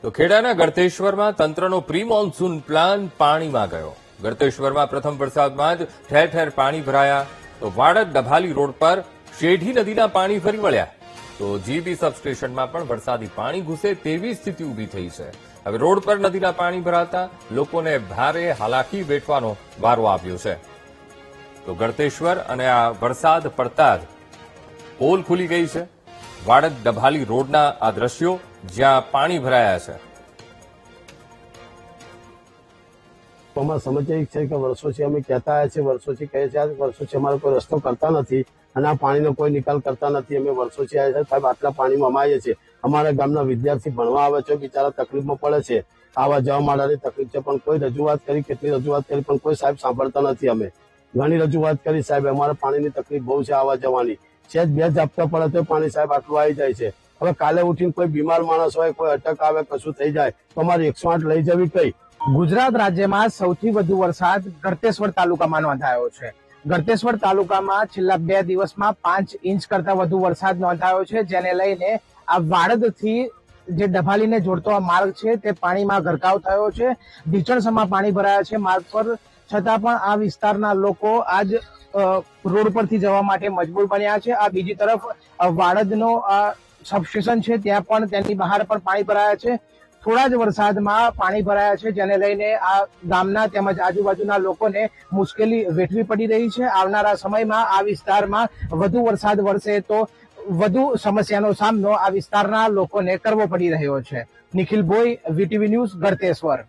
તો ખેડાના ગળતેશ્વરમાં તંત્રનો pre monsoon plan પાણીમાં ગયો। ગળતેશ્વરમાં પ્રથમ વરસાદમાં જ ઠેર ઠેર પાણી ભરાયા। તો વાડજ ડભાલી રોડ પર શેઢી નદીના પાણી ફરી વળ્યા। તો જીબી સબસ્ટેશનમાં પણ વરસાદી પાણી ઘૂસે તેવી સ્થિતિ ઊભી થઈ છે। હવે રોડ પર નદીના પાણી ભરાતા લોકોને ભારે હાલાકી વેઠવાનો વારો આવ્યો છે। તો ગળતેશ્વર અને આ વરસાદ પડતા જ પોલ ખુલી ગઈ છે। વાડજ ડભાલી રોડના આ દ્રશ્યો જ્યાં પાણી ભરાયા છે। અમારા સમસ્યા એક છે કે વર્ષોથી અમે કહેતા આવ્યા છીએ, વર્ષોથી કહે છે, વર્ષોથી અમારો કોઈ રસ્તો કરતા નથી અને આ પાણીનો કોઈ નિકાલ કરતા નથી। અમે વર્ષોથી આવ્યા છે, સાહેબ આટલા પાણીમાં અમાઈએ છીએ। અમારા ગામના વિદ્યાર્થી ભણવા આવે છે, બિચારા તકલીફમાં પડે છે, આવા જવા માટેની તકલીફ છે, પણ કોઈ રજૂઆત કરી, કેટલી રજૂઆત કરી, પણ કોઈ સાહેબ સાંભળતા નથી। અમે ઘણી રજૂઆત કરી સાહેબ, અમારે પાણીની તકલીફ બહુ છે આવવા જવાની। સહેજ બે ઝાપટા પડે તો પાણી સાહેબ આટલું આવી જાય છે। હવે કાલે ઉઠીને કોઈ બીમાર માણસ હોય, કોઈ અટક આવે, કશું થઈ જાય તો અમારે 108 લઈ જવી કઈ। ગુજરાત રાજ્યમાં સૌથી વધુ વરસાદ ગળતેશ્વર તાલુકામાં નોંધાયો છે। ગળતેશ્વર તાલુકામાં છેલ્લા 2 દિવસમાં 5 ઇંચ કરતા વધુ વરસાદ નોંધાયો છે, જેને લઈને આ વાડજથી જે ડભાલીને જોડતો આ માર્ગ છે તે પાણીમાં ગરકાવ થયો છે। ઢીચણસમાં પાણી ભરાયા છે માર્ગ પર, છતાં પણ આ વિસ્તારના લોકો આજ રોડ પરથી જવા માટે મજબૂર બન્યા છે। આ બીજી તરફ વાડજનો સબસ્ટેશન છે ત્યાં પણ તેની બહાર પણ પાણી ભરાયા છે। થોડા જ વરસાદમાં પાણી ભરાયા છે, જેને લઈને આ ગામના તેમજ આજુબાજુના લોકોને મુશ્કેલી વેઠવી પડી રહી છે। આવનારા સમયમાં આ વિસ્તારમાં વધુ વરસાદ વરસે તો વધુ સમસ્યાનો સામનો આ વિસ્તારના લોકોને કરવો પડી રહ્યો છે। Nikhil Bhoi, VTV news, Galteshwar.